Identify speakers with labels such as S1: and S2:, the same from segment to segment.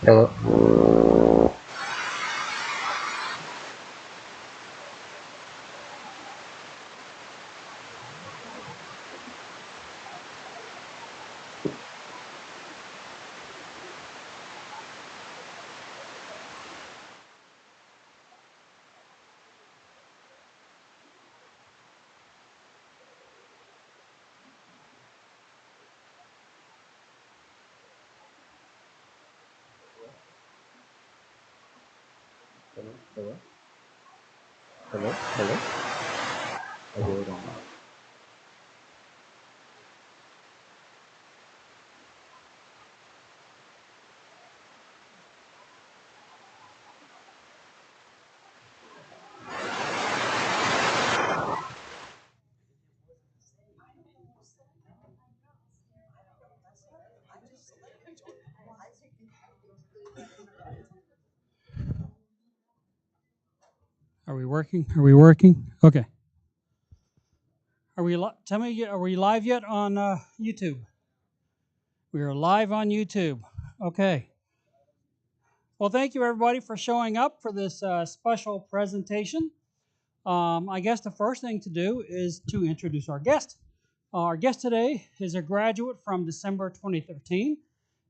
S1: Hello. Hello. Hello. Hello. Hello. Okay, hold on.
S2: Are we working? Are we working? Okay. Are we? Tell me, are we live yet on YouTube? We are live on YouTube. Okay. Well, thank you everybody for showing up for this special presentation. I guess the first thing to do is to introduce our guest. Our guest today is a graduate from December 2013,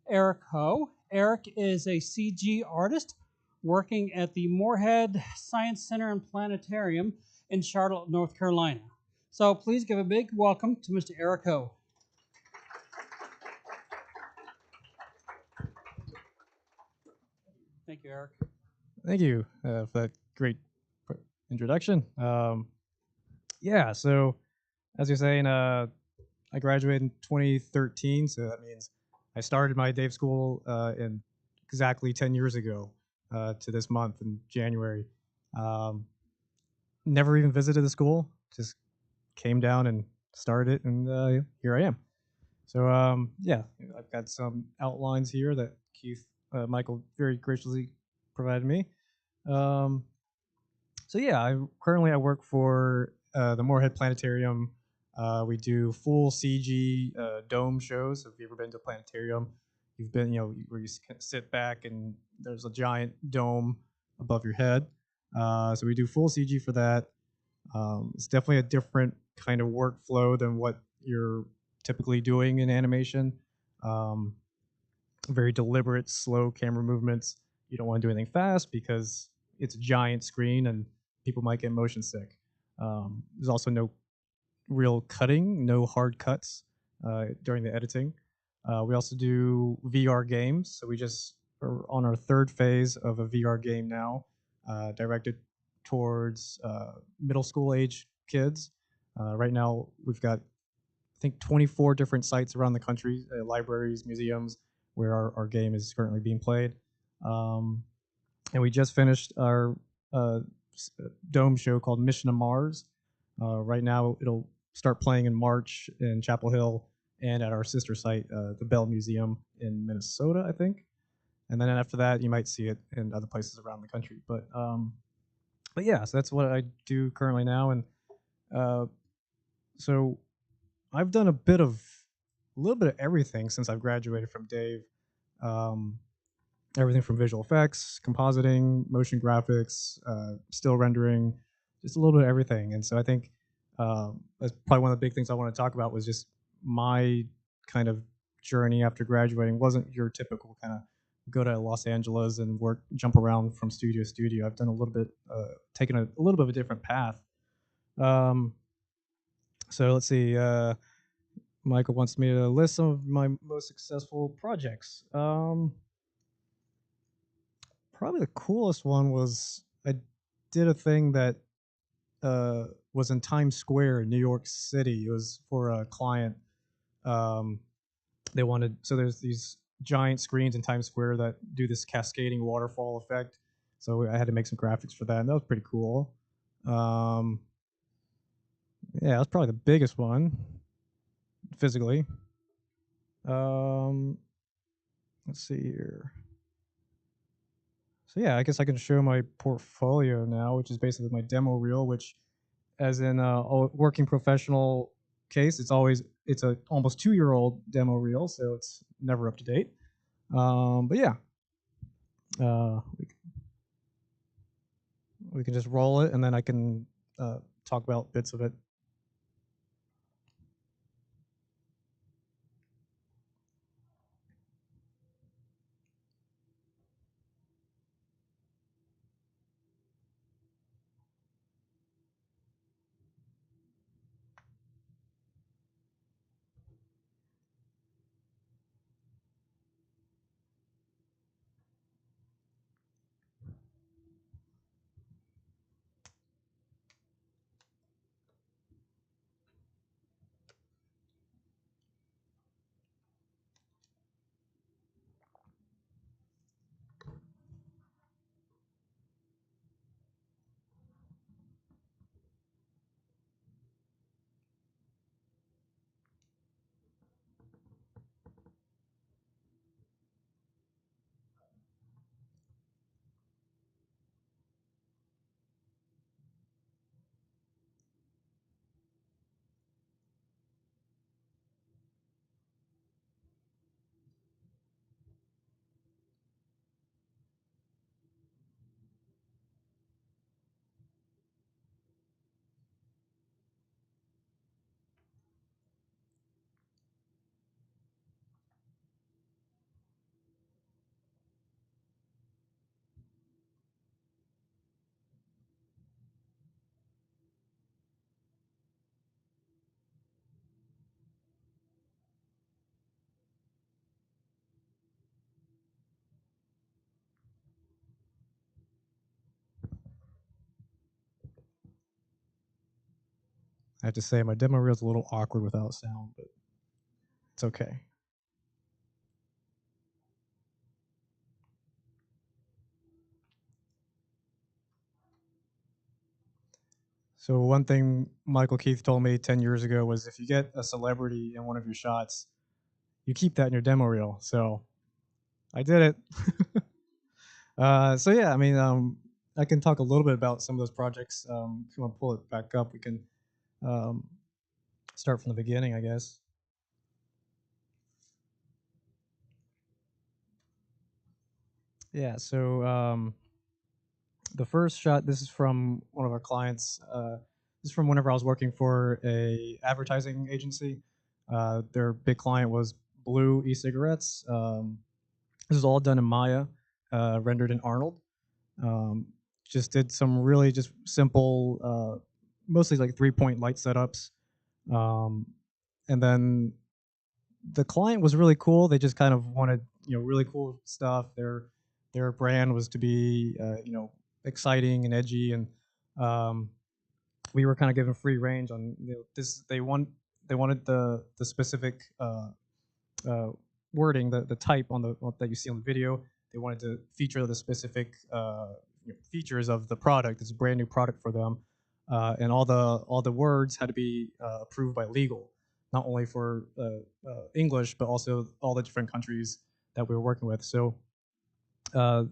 S2: Eric Ho. Eric is a CG artist working at the Moorhead Science Center and Planetarium in Charlotte, North Carolina. So please give a big welcome to Mr. Eric Ho. Thank you, Eric.
S3: Thank you for that great introduction. Yeah, so as you're saying, I graduated in 2013, so that means I started my Dave school in exactly 10 years ago to this month in January. Um, Never even visited the school, just came down and started it, and here I am. So yeah, I've got some outlines here that Keith Michael very graciously provided me. Um, so yeah, I work for the Moorhead Planetarium. We do full CG dome shows. If you've ever been to a planetarium, you've been where you sit back and there's a giant dome above your head. So we do full CG for that. It's definitely a different kind of workflow than what you're typically doing in animation. Um, Very deliberate, slow camera movements. You don't want to do anything fast because it's a giant screen and people might get motion sick. There's also no real cutting, no hard cuts during the editing. We also do VR games. So we just are on our third phase of a VR game now, directed towards middle school age kids. Right now, we've got, I think, 24 different sites around the country, libraries, museums, where our game is currently being played. Um, and we just finished our uh, dome show called Mission to Mars. Right now, it'll start playing in March in Chapel Hill and at our sister site, the Bell Museum in Minnesota, I think. And then after that, you might see it in other places around the country. But yeah, so that's what I do currently now. And uh, so I've done a little bit of everything since I've graduated from Dave. Um, Everything from visual effects, compositing, motion graphics, still rendering, just a little bit of everything. And so I think that's probably one of the big things I want to talk about was just my kind of journey after graduating wasn't your typical kind of go to Los Angeles and work, jump around from studio to studio. I've done a little bit, taken a little bit of a different path. Um, so let's see. Michael wants me to list some of my most successful projects. Probably the coolest one was I did a thing that was in Times Square in New York City. It was for a client. Um, they wanted, so there's these giant screens in Times Square that do this cascading waterfall effect. So I had to make some graphics for that, and that was pretty cool. Um, yeah, that's probably the biggest one physically. Um, let's see here. So yeah, I guess I can show my portfolio now, which is basically my demo reel, which as in a working professional case, it's a almost 2-year old demo reel, so it's never up to date. But yeah, We can just roll it, and then I can talk about bits of it. I have to say, my demo reel is a little awkward without sound, but it's okay. So one thing Michael Keith told me 10 years ago was if you get a celebrity in one of your shots, you keep that in your demo reel. So I did it. So yeah, I mean, I can talk a little bit about some of those projects. If you want to pull it back up, we can um, start from the beginning, I guess. Yeah. So the first shot, this is from one of our clients. This is from whenever I was working for a advertising agency. Their big client was Blue e-cigarettes. This is all done in Maya, rendered in Arnold. Um, just did some really just simple, mostly like 3-point light setups. Um, and then the client was really cool. They just kind of wanted, really cool stuff. Their brand was to be, exciting and edgy, and um, we were kind of given free range on this. They wanted the specific uh, wording, the type on the that you see on the video. They wanted to feature the specific features of the product. It's a brand new product for them, and all the words had to be approved by legal, not only for English but also all the different countries that we were working with. So uh,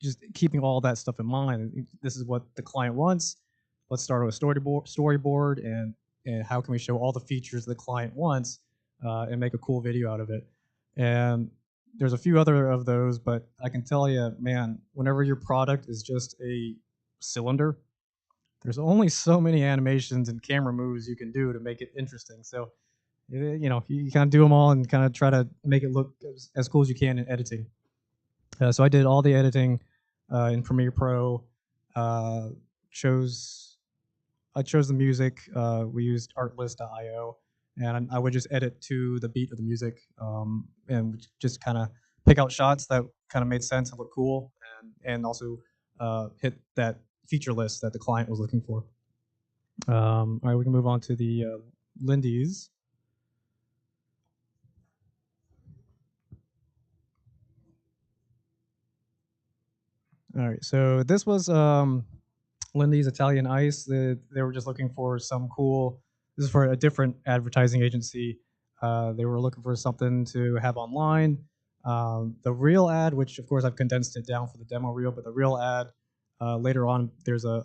S3: just keeping all that stuff in mind. This is what the client wants. Let's start with a storyboard, and how can we show all the features the client wants, and make a cool video out of it. And there's a few other of those, but I can tell you, man, whenever your product is just a cylinder, there's only so many animations and camera moves you can do to make it interesting. So, you kind of do them all and kind of try to make it look as cool as you can in editing. So I did all the editing in Premiere Pro. Uh, chose I chose the music. We used Artlist.io, and I would just edit to the beat of the music, and just kind of pick out shots that kind of made sense and looked cool, and also hit that feature list that the client was looking for. All right, we can move on to the Lindy's. All right, so this was Lindy's Italian Ice. They were just looking for some cool. This is for a different advertising agency. They were looking for something to have online. The real ad, which of course I've condensed it down for the demo reel, but the real ad, later on there's a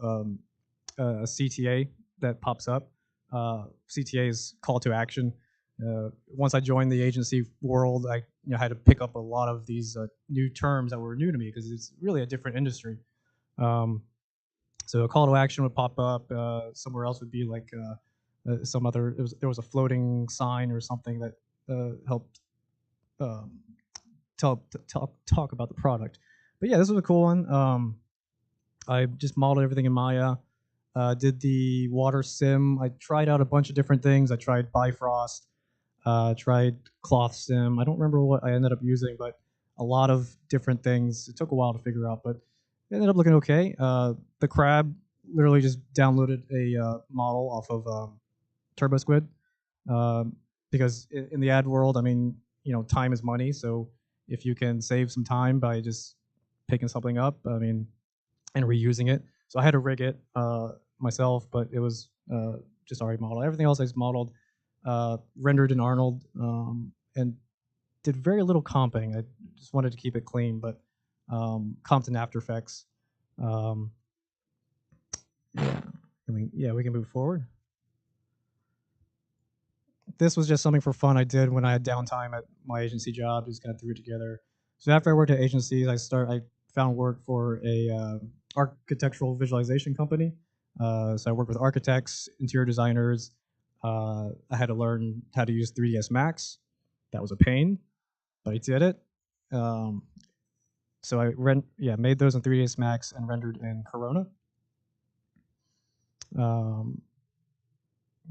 S3: CTA that pops up. CTA is call to action. Once I joined the agency world, I had to pick up a lot of these new terms that were new to me because it's really a different industry. Um, so a call to action would pop up. Somewhere else would be like some other. There was a floating sign or something that helped um, talk about the product. But yeah, this was a cool one. I just modeled everything in Maya. Did the water sim. I tried out a bunch of different things. I tried Bifrost. Tried cloth sim. I don't remember what I ended up using, but a lot of different things. It took a while to figure out, but it ended up looking okay. The crab literally just downloaded a model off of Turbo Squid because in the ad world, I mean, time is money. So if you can save some time by just picking something up, I mean, and reusing it. So I had to rig it myself, but it was just already modeled. Everything else I just modeled, rendered in Arnold, and did very little comping. I just wanted to keep it clean, but comped in After Effects. Yeah, we can move forward. This was just something for fun I did when I had downtime at my agency job. Just kind of threw it together. So after I worked at agencies, I found work for a architectural visualization company. So I worked with architects, interior designers. I had to learn how to use 3ds Max. That was a pain, but I did it. So I made those in 3ds Max and rendered in Corona.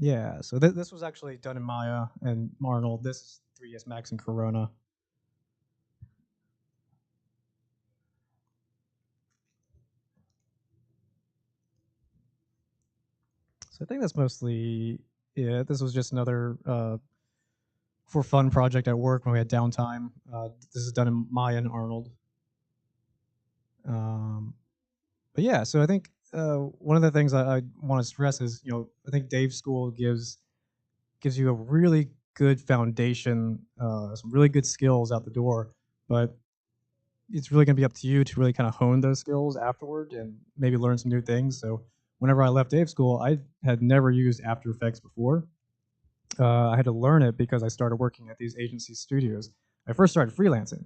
S3: Yeah, so this was actually done in Maya and Arnold. This is 3ds Max and Corona. So I think that's mostly it. This was just another for fun project at work when we had downtime. This is done in Maya and Arnold. But yeah, so I think one of the things I want to stress is, I think Dave's school gives you a really good foundation, some really good skills out the door, but it's really going to be up to you to really kind of hone those skills afterward and maybe learn some new things. So whenever I left Dave's school, I had never used After Effects before. I had to learn it because I started working at these agency studios. I first started freelancing.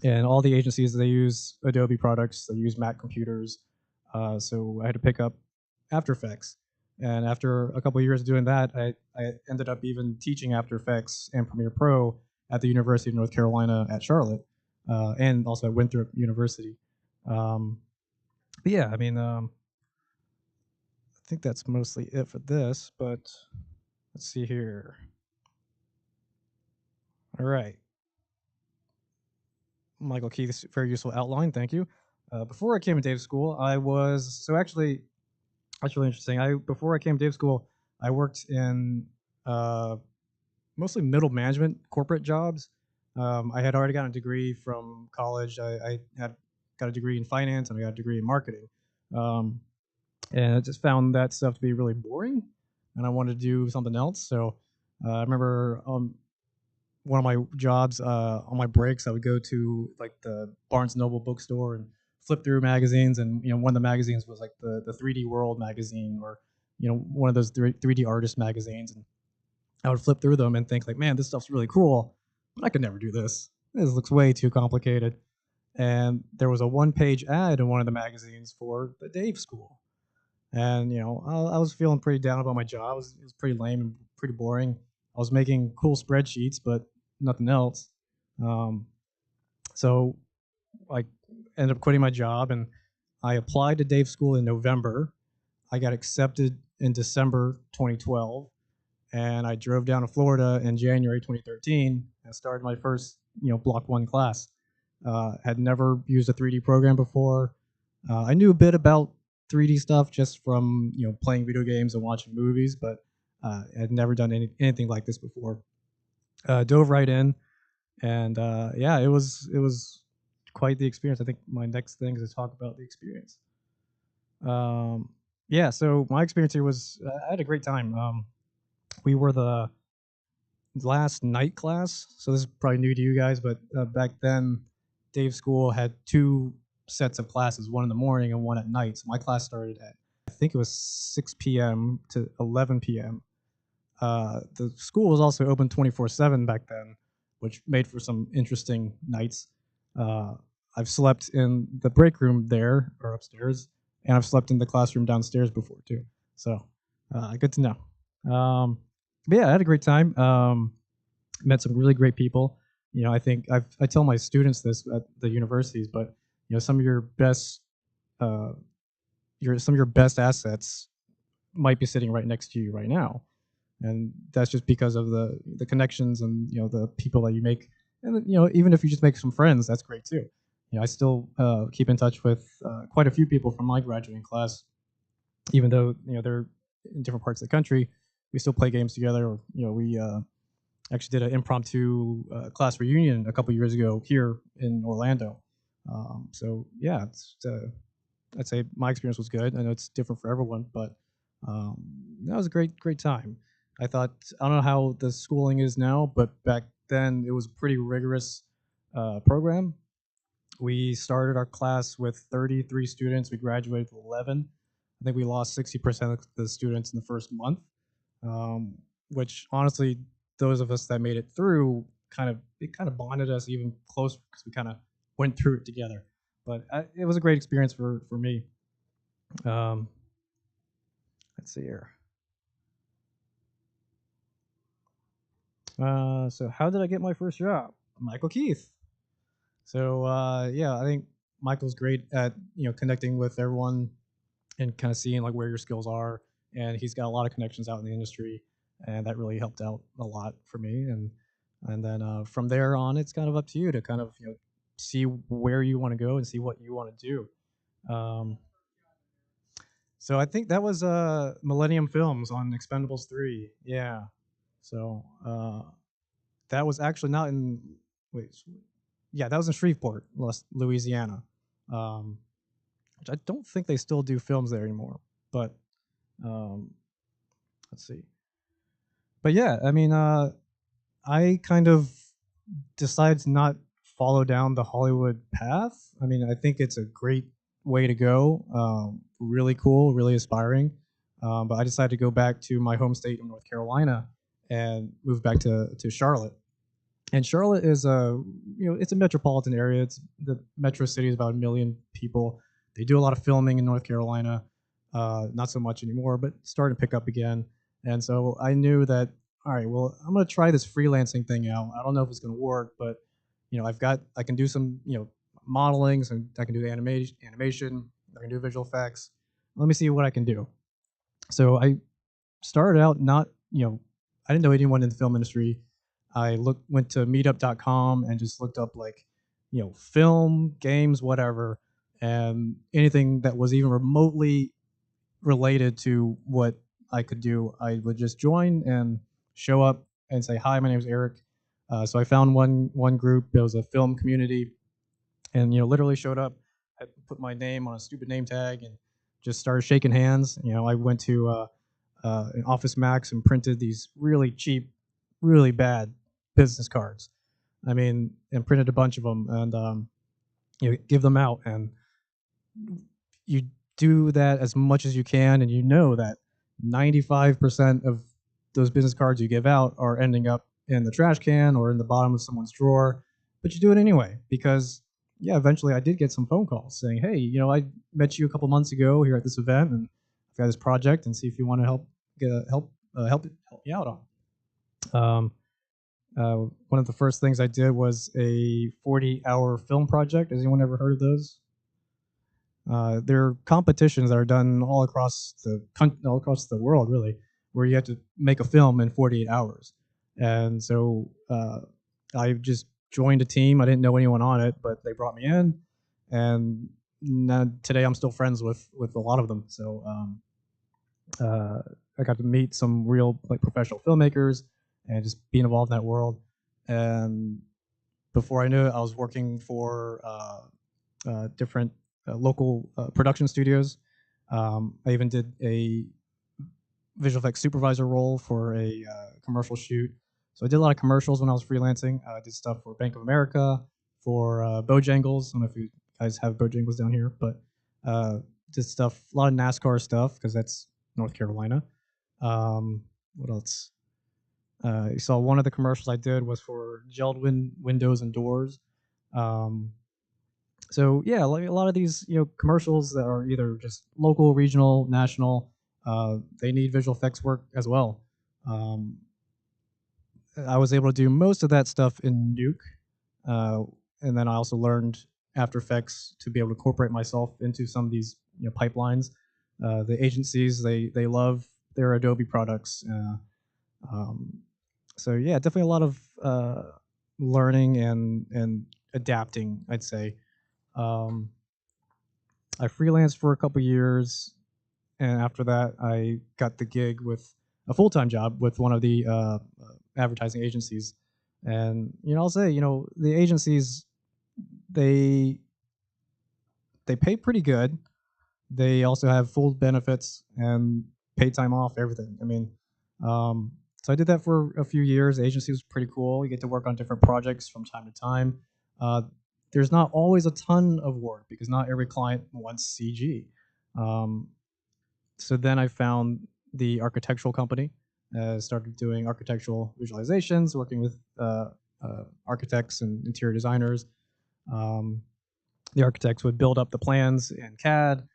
S3: And all the agencies, they use Adobe products, they use Mac computers. So I had to pick up After Effects. And after a couple of years of doing that, I ended up even teaching After Effects and Premiere Pro at the University of North Carolina at Charlotte, and also at Winthrop University. But yeah, I mean, I think that's mostly it for this, but let's see here. All right. Michael Keith's very useful outline. Thank you. Before I came to Dave's school, I was that's really interesting. Before I came to Dave's school, I worked in mostly middle management corporate jobs. I had already gotten a degree from college. I had got a degree in finance and I got a degree in marketing, and I just found that stuff to be really boring, and I wanted to do something else. So I remember one of my jobs on my breaks, I would go to like the Barnes Noble bookstore and flip through magazines, and one of the magazines was like the 3D World magazine, or one of those 3D artist magazines, and I would flip through them and think like, man, this stuff's really cool, but I could never do this. This looks way too complicated. And there was a one-page ad in one of the magazines for the Dave School, and I was feeling pretty down about my job. It was pretty lame and pretty boring. I was making cool spreadsheets, but nothing else. So I ended up quitting my job, and I applied to Dave School in November. I got accepted in December 2012, and I drove down to Florida in January 2013 and started my first Block 1 class. Had never used a 3D program before. I knew a bit about 3D stuff just from playing video games and watching movies, but had never done anything like this before. Dove right in, and yeah, it was quite the experience. I think my next thing is to talk about the experience. Yeah, so my experience here was I had a great time. We were the last night class, so this is probably new to you guys, but back then, Dave's school had two sets of classes, one in the morning and one at night. So my class started at, I think it was 6 p.m. to 11 p.m. The school was also open 24/7 back then, which made for some interesting nights. Uh, I've slept in the break room there or upstairs, and I've slept in the classroom downstairs before too. So good to know. But yeah, I had a great time. Met some really great people. You know, I think I tell my students this at the universities, but you know, some of your best uh, some of your best assets might be sitting right next to you right now, and that's just because of the connections and you know the people that you make, and you know even if you just make some friends, that's great too. You know, I still keep in touch with quite a few people from my graduating class, even though you know they're in different parts of the country. We still play games together. Or, you know, we actually did an impromptu class reunion a couple years ago here in Orlando. So yeah, I'd say my experience was good. I know it's different for everyone, but um, that was a great time. I thought I don't know how the schooling is now, but back then it was a pretty rigorous program. We started our class with 33 students. We graduated with 11. I think we lost 60% of the students in the first month, um, which honestly, those of us that made it through it kind of bonded us even closer because we kind of went through it together. But it was a great experience for me. Um, let's see here. So how did I get my first job? Michael Keith. So yeah, I think Michael's great at you know connecting with everyone and kind of seeing like where your skills are, and he's got a lot of connections out in the industry, and that really helped out a lot for me. And then from there on, it's kind of up to you to kind of you know see where you want to go and see what you want to do. So I think that was Millennium Films on Expendables 3. Yeah. So that was actually not in wait, yeah, that was in Shreveport, Louisiana, um, which I don't think they still do films there anymore. But um, let's see. But yeah, I mean, I kind of decided to not follow down the Hollywood path. I mean, I think it's a great way to go. Really cool, really aspiring. But I decided to go back to my home state of North Carolina and move back to Charlotte. And Charlotte is a you know it's a metropolitan area. It's the metro city is about 1 million people. They do a lot of filming in North Carolina, not so much anymore, but starting to pick up again. And so I knew that all right, well I'm gonna try this freelancing thing out. I don't know if it's gonna work, but you know I can do some you know modeling, so I can do the animation, I can do visual effects. Let me see what I can do. So I started out not, you know, I didn't know anyone in the film industry. Went to meetup.com and just looked up like, you know, film, games, whatever, and anything that was even remotely related to what I could do, I would just join and show up and say, "Hi, my name is Eric." So I found one group. It was a film community, and you know, literally showed up. I put my name on a stupid name tag and just started shaking hands. You know, I went to an Office Max and printed these really cheap, really bad business cards. I mean, and printed a bunch of them and you know, give them out. And you do that as much as you can, and you know that 95% of those business cards you give out are ending up in the trash can or in the bottom of someone's drawer, but you do it anyway because yeah, eventually I did get some phone calls saying, "Hey, you know, I met you a couple months ago here at this event, and I've got this project, and see if you want to help me out on." Um, one of the first things I did was a 40-hour film project. Has anyone ever heard of those? There are competitions that are done all across the world, really, where you have to make a film in 48 hours. And so I just joined a team. I didn't know anyone on it, but they brought me in, and now, today I'm still friends with a lot of them. So uh, I got to meet some real like professional filmmakers and just being involved in that world. And before I knew it, I was working for different local production studios. I even did a visual effects supervisor role for a commercial shoot. So I did a lot of commercials when I was freelancing. I did stuff for Bank of America, for Bojangles. I don't know if you guys have Bojangles down here, but did stuff, a lot of NASCAR stuff because that's North Carolina. What else? You saw one of the commercials I did was for gelled windows and doors. Um, so yeah, like a lot of these commercials that are either just local, regional, national, they need visual effects work as well. Um, I was able to do most of that stuff in Nuke, uh, and then I also learned After Effects to be able to incorporate myself into some of these pipelines. The agencies they love their Adobe products. Um, so yeah, definitely a lot of learning and adapting, I'd say. Um, I freelanced for a couple years, and after that, I got the gig with a full time job with one of the advertising agencies. And I'll say, the agencies they they pay pretty good. They also have full benefits and paid time off, everything. I mean, so I did that for a few years. The agency was pretty cool. You get to work on different projects from time to time. Uh, there's not always a ton of work because not every client wants CG. Um, so then I found the architectural company, started doing architectural visualizations, working with architects and interior designers. Um, the architects would build up the plans in CAD.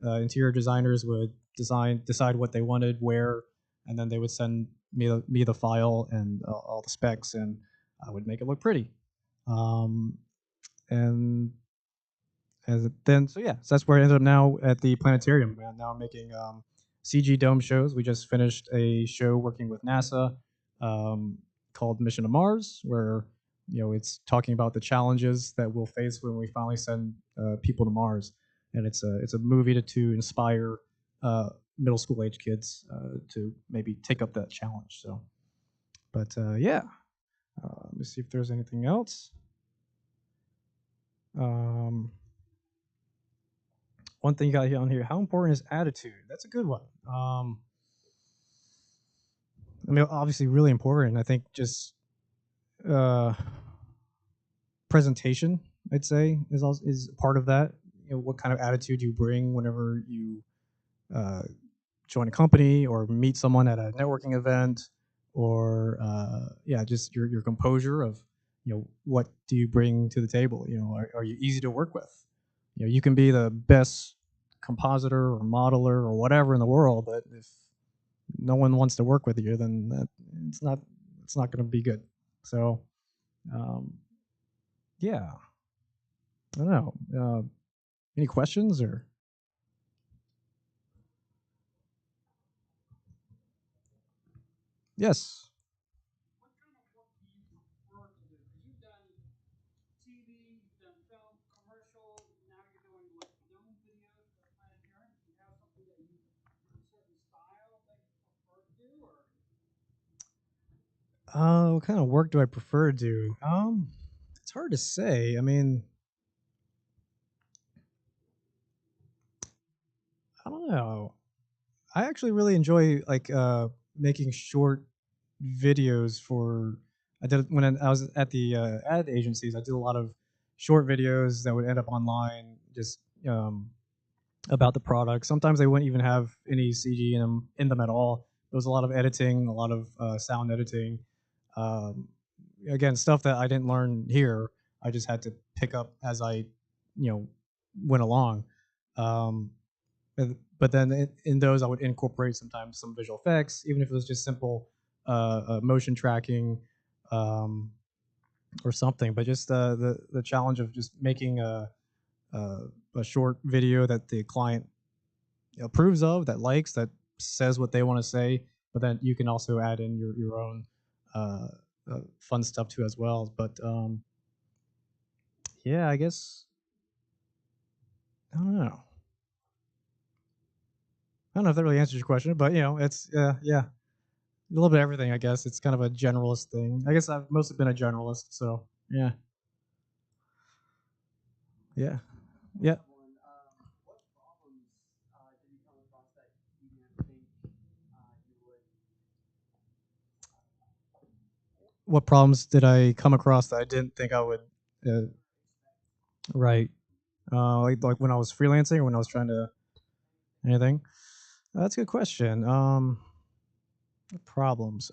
S3: Interior designers would decide what they wanted, where, and then they would send me the file and all the specs, and I would make it look pretty. Um, and so yeah, so that's where I ended up now at the planetarium. And now I'm making CG dome shows. We just finished a show working with NASA um, called Mission to Mars, where it's talking about the challenges that we'll face when we finally send people to Mars. And it's a movie to inspire middle school age kids to maybe take up that challenge. So, but yeah, let me see if there's anything else. Um, One thing you got here on here, how important is attitude? That's a good one. I mean, obviously, really important. I think just uh, presentation, I'd say, is part of that. What kind of attitude you bring whenever you uh, join a company or meet someone at a networking event, or yeah, just your composure of what do you bring to the table. Are you easy to work with? You can be the best compositor or modeler or whatever in the world, but if no one wants to work with you, then it's not going to be good. So um, yeah, I don't know. Any questions or? Yes.
S2: What kind of work do you prefer to do? Because you've done TV, you've done film, commercial, now you're doing what, film videos for planetarium. Do you have something that you, a certain style that you prefer to do, or?
S3: What kind of work do I prefer to do? It's hard to say. I mean, I don't know. I actually really enjoy like making short videos for. I did when I was at the ad agencies. I did a lot of short videos that would end up online, just about the product. Sometimes they wouldn't even have any CG in them at all. There was a lot of editing, a lot of sound editing. Um, Again, stuff that I didn't learn here. I just had to pick up as I, went along. Um, but then in those, I would incorporate sometimes some visual effects, even if it was just simple motion tracking um, or something. But just the challenge of just making a, a short video that the client approves of, that likes, that says what they want to say, but then you can also add in your own uh, fun stuff too as well. But yeah, I guess I don't know. I don't know if that really answers your question, but it's yeah, a little bit of everything. I guess it's kind of a generalist thing. I guess I've mostly been a generalist, so yeah, yeah, yeah.
S2: What problems did you come across that you didn't think you would?
S3: What problems did I come across that I didn't think I would? Uh, right. Like when I was freelancing or when I was trying to anything. That's a good question. Problems.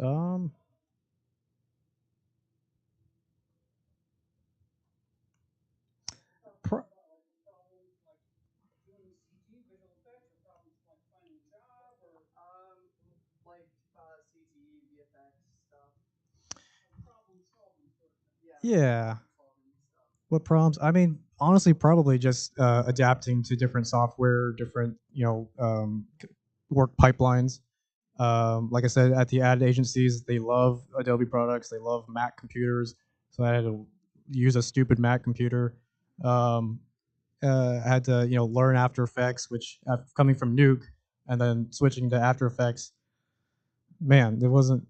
S3: Yeah. What problems? I mean, honestly, probably just adapting to different software, different work pipelines. Like I said, at the ad agencies, they love Adobe products. They love Mac computers. So I had to use a stupid Mac computer. Um, I had to learn After Effects, which coming from Nuke and then switching to After Effects, man, it wasn't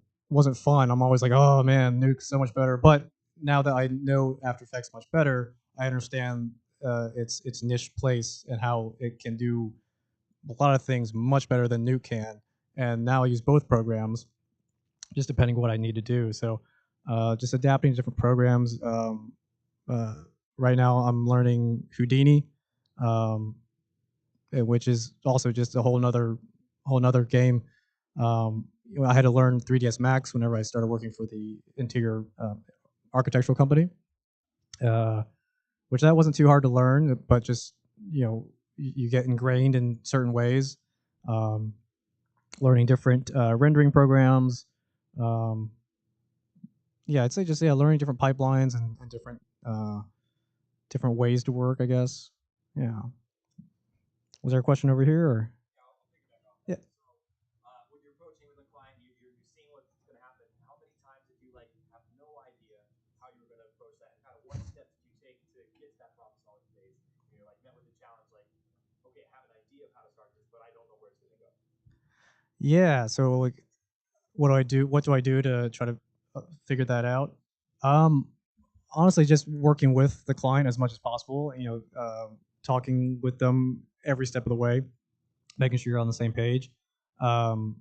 S3: fun. I'm always like, oh man, Nuke's so much better. But now that I know After Effects much better, I understand its niche place and how it can do a lot of things much better than Nuke can. And now I use both programs, just depending what I need to do. So just adapting to different programs. Uh, right now, I'm learning Houdini, um, which is also just a whole nother game. I had to learn 3ds Max whenever I started working for the interior architectural company, uh, which that wasn't too hard to learn, but just you get ingrained in certain ways. Um, Learning different rendering programs. Um, yeah, I'd say just learning different pipelines and different ways to work, I guess. Yeah. Was there a question over here or? Yeah. Yeah. So like, what do I do? What do I do to try to figure that out? Um, Honestly, just working with the client as much as possible. Talking with them every step of the way, making sure you're on the same page. Um,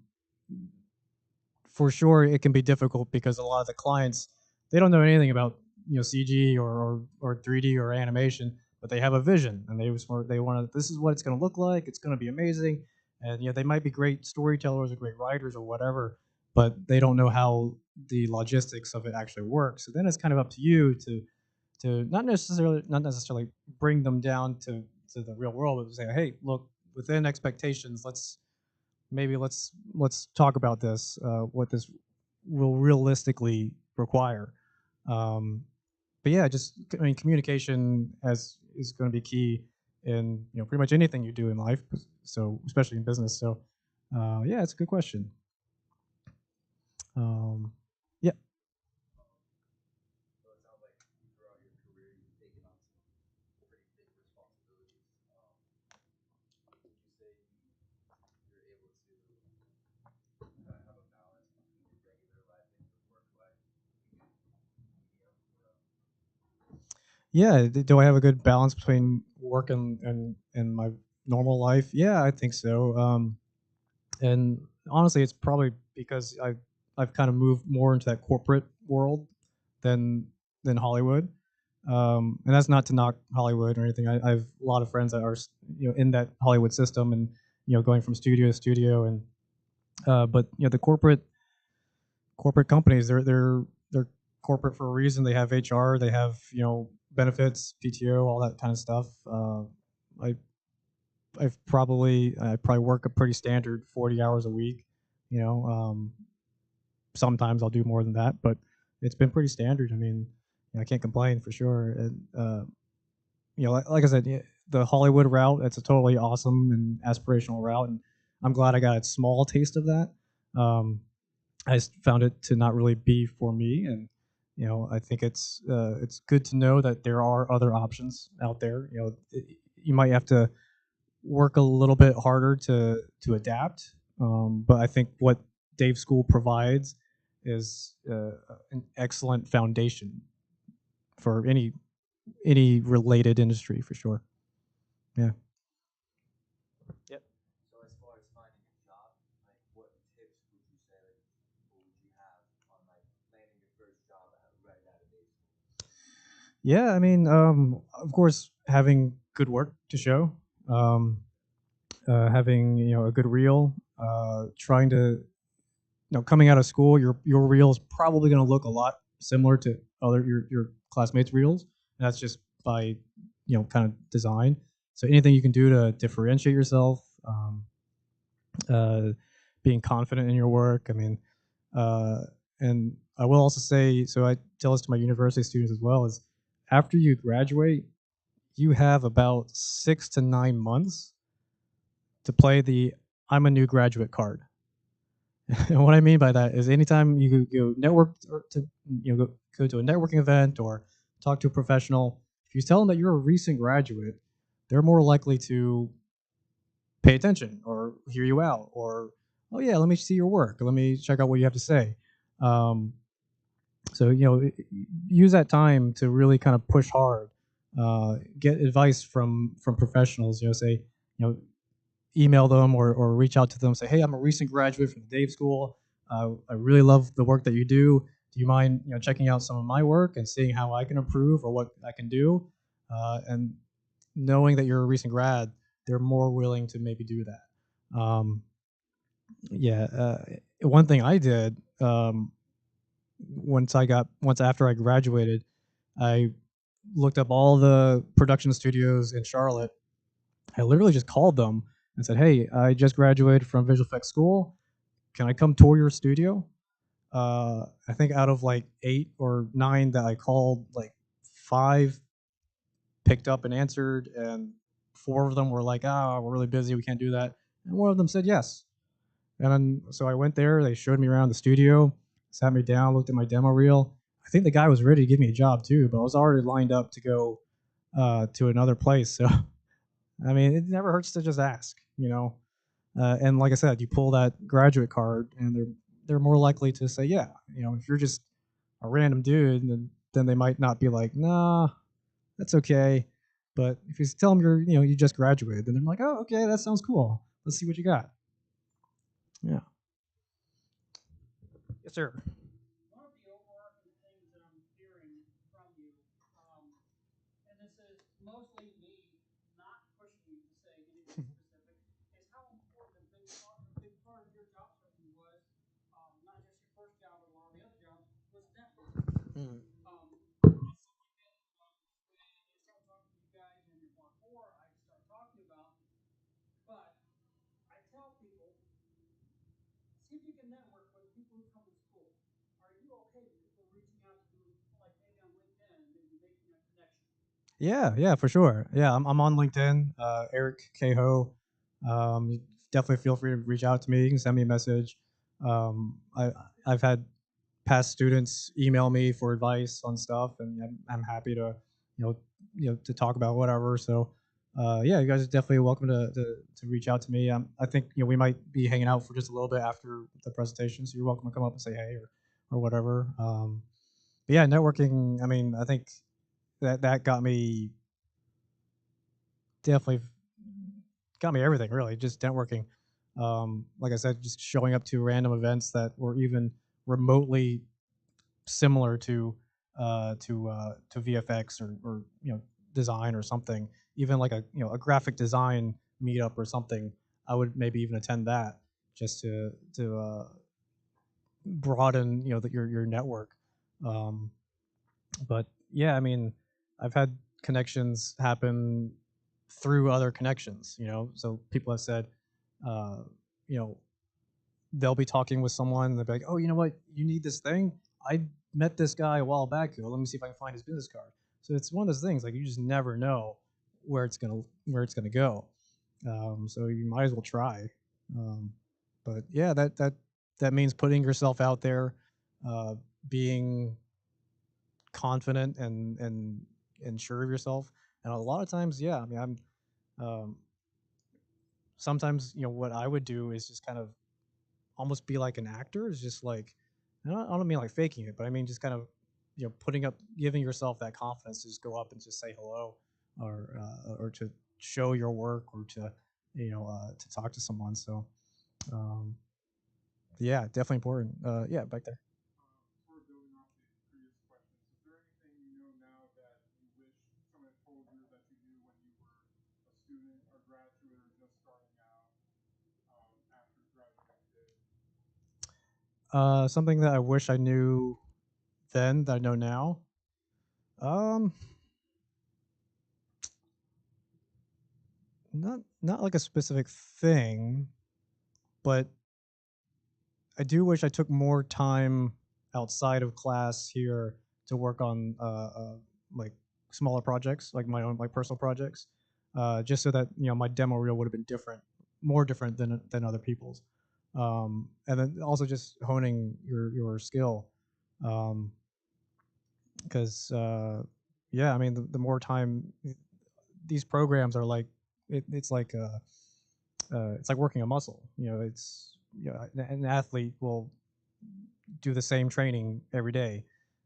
S3: for sure, it can be difficult because a lot of the clients they don't know anything about CG or 3D or animation, but they have a vision and they want to. This is what it's going to look like. It's going to be amazing, and they might be great storytellers or great writers or whatever, but they don't know how the logistics of it actually works. So then it's kind of up to you to not necessarily bring them down to the real world, but say, hey, look, within expectations, let's talk about this, what this will realistically require. Um, but yeah, just I mean, communication as is going to be key in pretty much anything you do in life. So especially in business. So yeah, it's a good question. Um, yeah. Yeah, do I have a good balance between work and my normal life? Yeah, I think so. And honestly, it's probably because I've kind of moved more into that corporate world than than Hollywood. And that's not to knock Hollywood or anything. I've a lot of friends that are in that Hollywood system and going from studio to studio and but the corporate companies they're corporate for a reason. They have HR, they have benefits, PTO, all that kind of stuff. I I probably work a pretty standard 40 hours a week. You know, sometimes I'll do more than that, but it's been pretty standard. I mean, I can't complain for sure. And like I said, the Hollywood route, it's a totally awesome and aspirational route, and I'm glad I got a small taste of that. I just found it to not really be for me, and I think it's good to know that there are other options out there. You might have to work a little bit harder to adapt, but I think what Dave School provides is an excellent foundation for any related industry for sure. Yeah. Yep. Yeah, I mean, of course, having good work to show, um, having a good reel, trying to coming out of school, your reel is probably going to look a lot similar to other your classmates' reels, and that's just by kind of design. So anything you can do to differentiate yourself, uh, being confident in your work. I mean, and I will also say, so I tell this to my university students as well, is after you graduate, you have about 6 to 9 months to play the I'm a new graduate card. And what I mean by that is anytime you network or to go to a networking event or talk to a professional, if you tell them that you're a recent graduate, they're more likely to pay attention or hear you out or oh yeah, let me see your work, let me check out what you have to say. Um, so use that time to really kind of push hard, get advice from professionals. Say email them or reach out to them. Say, hey, I'm a recent graduate from the Dave School. I really love the work that you do. Do you mind checking out some of my work and seeing how I can improve or what I can do? And knowing that you're a recent grad, they're more willing to maybe do that. Yeah. One thing I did once after I graduated, I looked up all the production studios in Charlotte. I literally just called them and said, "Hey, I just graduated from visual effects school. Can I come tour your studio?" I think out of like 8 or 9 that I called, like 5 picked up and answered, and 4 of them were like, "Ah, we're really busy. We can't do that." And one of them said yes. And then, so I went there. They showed me around the studio, sat me down, looked at my demo reel. I think the guy was ready to give me a job too, but I was already lined up to go to another place. So I mean, it never hurts to just ask, and like I said, you pull that graduate card, and they're more likely to say, yeah. If you're just a random dude, then they might not be like, nah, that's okay. But if you tell them you just graduated, then they're like, oh, okay, that sounds cool. Let's see what you got. Yeah. Yes, sir.
S2: One of the overarching things that I'm hearing from you, and this is mostly me not pushing you to say anything specific, is how important a big part of your job searching was, not just your first job, but a lot of the other jobs, was networking.
S3: Mm.
S2: When I start talking to you guys in your part four, I start talking about, but I tell people, see if you can network with people who come to school. Are you okay with people reaching out to you, like maybe on LinkedIn and maybe making a connection?
S3: Yeah, for sure. Yeah, I'm on LinkedIn, Eric Cahoe. Definitely feel free to reach out to me. You can send me a message. I've had past students email me for advice on stuff, and I'm happy to, you know, to talk about whatever. So, yeah, you guys are definitely welcome to reach out to me. I think we might be hanging out for just a little bit after the presentation, so you're welcome to come up and say hey or whatever. But yeah, networking. I mean, I think that definitely got me everything really, just networking. Like I said, just showing up to random events that were even remotely similar to VFX or design or something, even like a graphic design meetup or something. I would maybe even attend that just to broaden your network. Um, but yeah, I mean, I've had connections happen through other connections. So people have said, uh, you know, they'll be talking with someone, and they'll be like, "Oh, you know what? You need this thing. I met this guy a while back ago. Let me see if I can find his business card." So it's one of those things like you just never know where it's gonna go. So you might as well try. Um, but yeah, that means putting yourself out there, uh, being confident and sure of yourself. And a lot of times, yeah, I mean, um, sometimes what I would do is just kind of almost be like an actor. Is just like I don't mean like faking it, but I mean just kind of putting up, giving yourself that confidence to just go up and just say hello, or to show your work, or to talk to someone. So um, yeah, definitely important. Yeah, back there.
S4: Sort of building off the previous questions, is there anything you know now that you wish someone had told you that you knew when you were a student or graduate or just starting out after graduating Dave?
S3: Something that I wish I knew then that I know now. Um, not like a specific thing, but I do wish I took more time outside of class here to work on like smaller projects, like my own like personal projects, just so that my demo reel would have been different, more different than other people's, and then also just honing your skill, because yeah, I mean the more time these programs are like it's like working a muscle. It's an athlete will do the same training every day.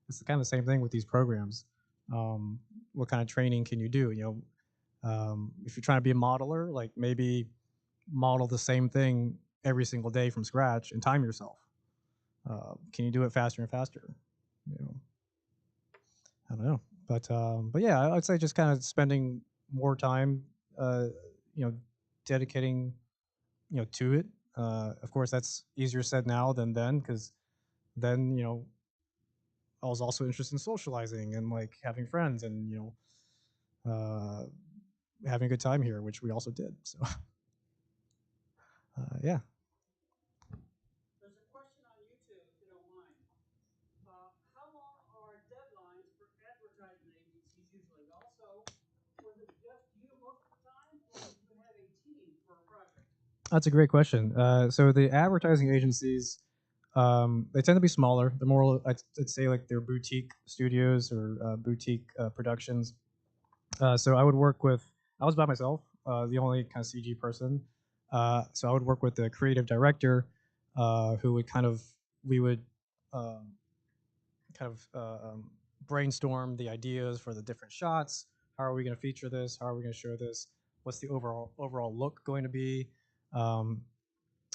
S3: It's kind of the same thing with these programs. What kind of training can you do? If you're trying to be a modeler, like maybe model the same thing every single day from scratch and time yourself. Can you do it faster and faster? I don't know, but yeah, I'd say just kind of spending more time, dedicating, to it. Of course, that's easier said now than then, because then I was also interested in socializing and like having friends and uh, having a good time here, which we also did. So yeah.
S2: There's a question on YouTube, if you don't mind. How long are deadlines for advertising agencies usually? Also, was it just you most of the time, or did you have a team for a project?
S3: That's a great question. So the advertising agencies, they tend to be smaller. They're more, I'd say, like they're boutique studios or boutique productions. So I would work with. I was by myself, the only kind of CG person. So I would work with the creative director, who would we would um, kind of brainstorm the ideas for the different shots. How are we going to feature this? How are we going to show this? What's the overall look going to be? Um,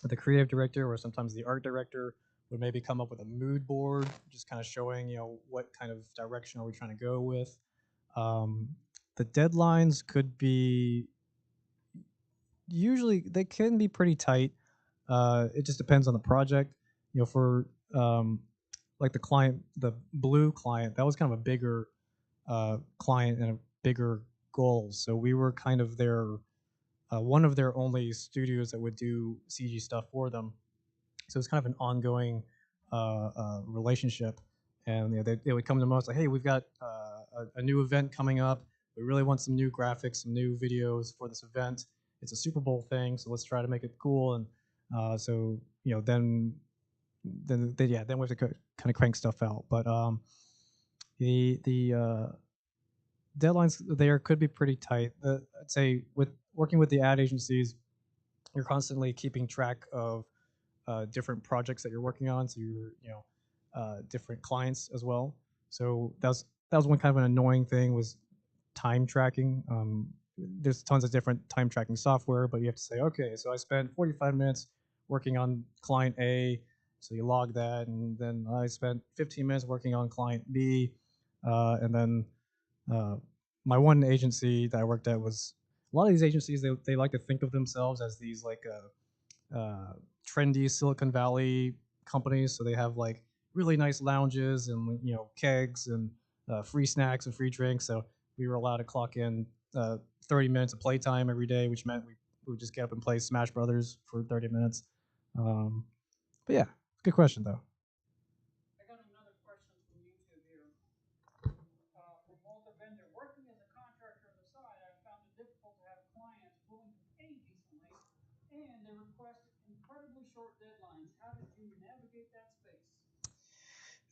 S3: the creative director or sometimes the art director would maybe come up with a mood board, just kind of showing what kind of direction are we trying to go with. Um, the deadlines could be usually they can be pretty tight. It just depends on the project. For like the client, the blue client, that was kind of a bigger client and a bigger goal. So we were kind of their one of their only studios that would do CG stuff for them. So it's kind of an ongoing relationship. And they would come to us like, hey, we've got a new event coming up. We really want some new graphics, some new videos for this event. It's a Super Bowl thing, so let's try to make it cool. And so then we have to kind of crank stuff out. But the deadlines there could be pretty tight. I'd say with working with the ad agencies, you're constantly keeping track of different projects that you're working on. So you're different clients as well. So that was one kind of an annoying thing was time tracking. There's tons of different time tracking software, but you have to say, okay, so I spent 45 minutes working on client A, so you log that, and then I spent 15 minutes working on client B, and then my one agency that I worked at was a lot of these agencies they like to think of themselves as these like trendy Silicon Valley companies. So they have like really nice lounges and kegs and free snacks and free drinks. So we were allowed to clock in 30 minutes of playtime every day, which meant we would just get up and play Smash Brothers for 30 minutes. But yeah, good question though.
S2: I got another question from YouTube here. From Walter Bender. Working as a contractor on the side, I found it difficult to have clients willing to pay decently, and they request incredibly short deadlines. How did you navigate that space?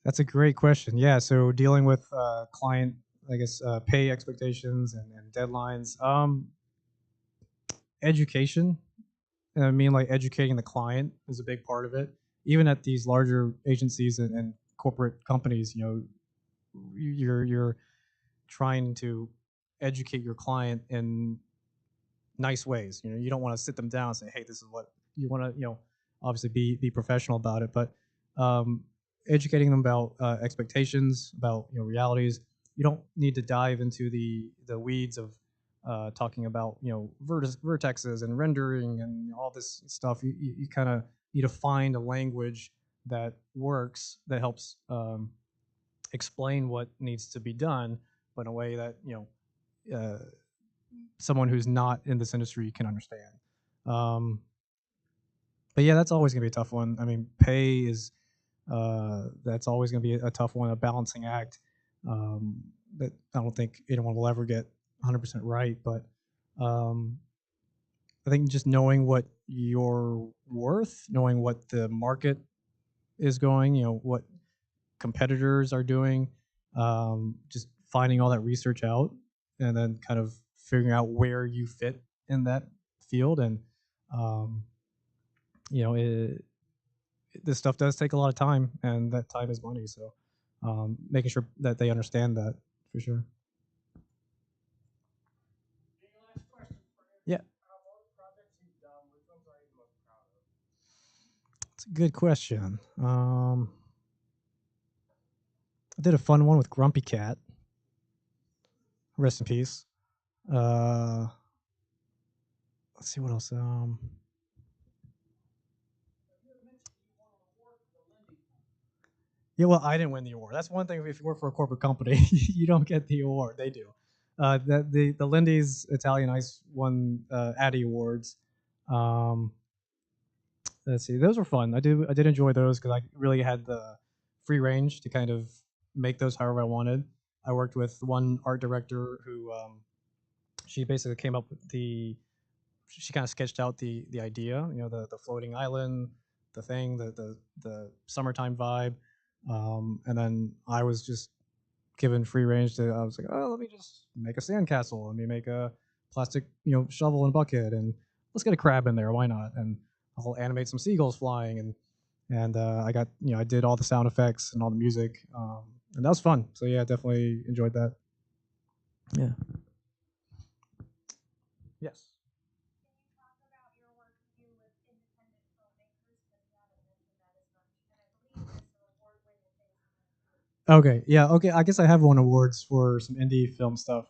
S3: That's a great question. Yeah, so dealing with client, I guess, pay expectations and deadlines. Education. I mean, like educating the client is a big part of it. Even at these larger agencies and corporate companies, you're trying to educate your client in nice ways. You don't want to sit them down and say, "Hey, this is what you want to." Obviously be professional about it, but um, educating them about expectations, about realities. You don't need to dive into the weeds of talking about vertexes and rendering and all this stuff. You kind of need to find a language that works that helps explain what needs to be done, but in a way that someone who's not in this industry can understand. Um, but yeah, that's always gonna be a tough one. I mean, pay is That's always going to be a tough one, a balancing act that I don't think anyone will ever get 100% right. But um, I think just knowing what you're worth, knowing what the market is going, what competitors are doing, just finding all that research out, and then kind of figuring out where you fit in that field. And um, you know, this stuff does take a lot of time, and that time is money. So making sure that they understand that for sure. Yeah, it's a good question. I did a fun one with Grumpy Cat. Rest in peace. Uh, let's see what else. Yeah, well, I didn't win the award. That's one thing. If you work for a corporate company, you don't get the award. They do. The Lindy's Italian Ice won Addy Awards. Um, let's see, those were fun. I did enjoy those because I really had the free range to kind of make those however I wanted. I worked with one art director who she basically came up with she kind of sketched out the idea, the floating island, the thing, the summertime vibe, and then I was just given free range to. I was like, oh, let me just make a sandcastle. Let me make a plastic, shovel and bucket, and let's get a crab in there. Why not? And I'll animate some seagulls flying, and I got, I did all the sound effects and all the music, and that was fun. So yeah, definitely enjoyed that. Yeah. Yes. Okay, yeah, okay. I guess I have won awards for some indie film stuff.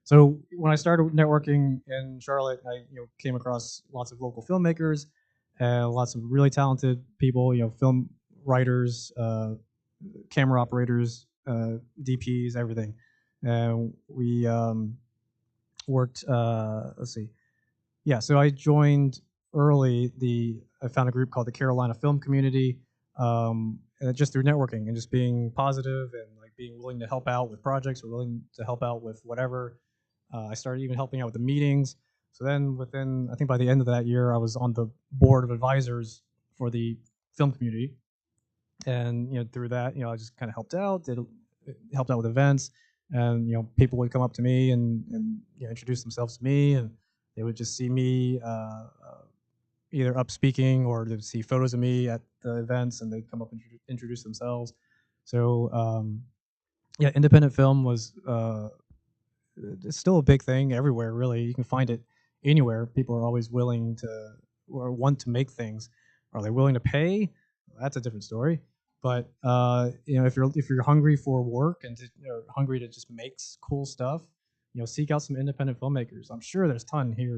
S3: So when I started networking in Charlotte, I came across lots of local filmmakers, lots of really talented people. Film writers, camera operators, DPs, everything. And we worked. Let's see. Yeah, so I joined early. I found a group called the Carolina Film Community, and just through networking and just being positive and like being willing to help out with projects or willing to help out with whatever. I started even helping out with the meetings. So then, I think by the end of that year, I was on the board of advisors for the film community, and through that, I just kind of helped out with events, and people would come up to me and introduce themselves to me, and they would just see me either up speaking or they'd see photos of me at the events, and they'd come up and introduce themselves. So yeah, independent film was it's still a big thing everywhere. Really, you can find it anywhere. People are always willing to or want to make things. Are they willing to pay? That's a different story. But if you're hungry for work and hungry to just make cool stuff, seek out some independent filmmakers. I'm sure there's a ton here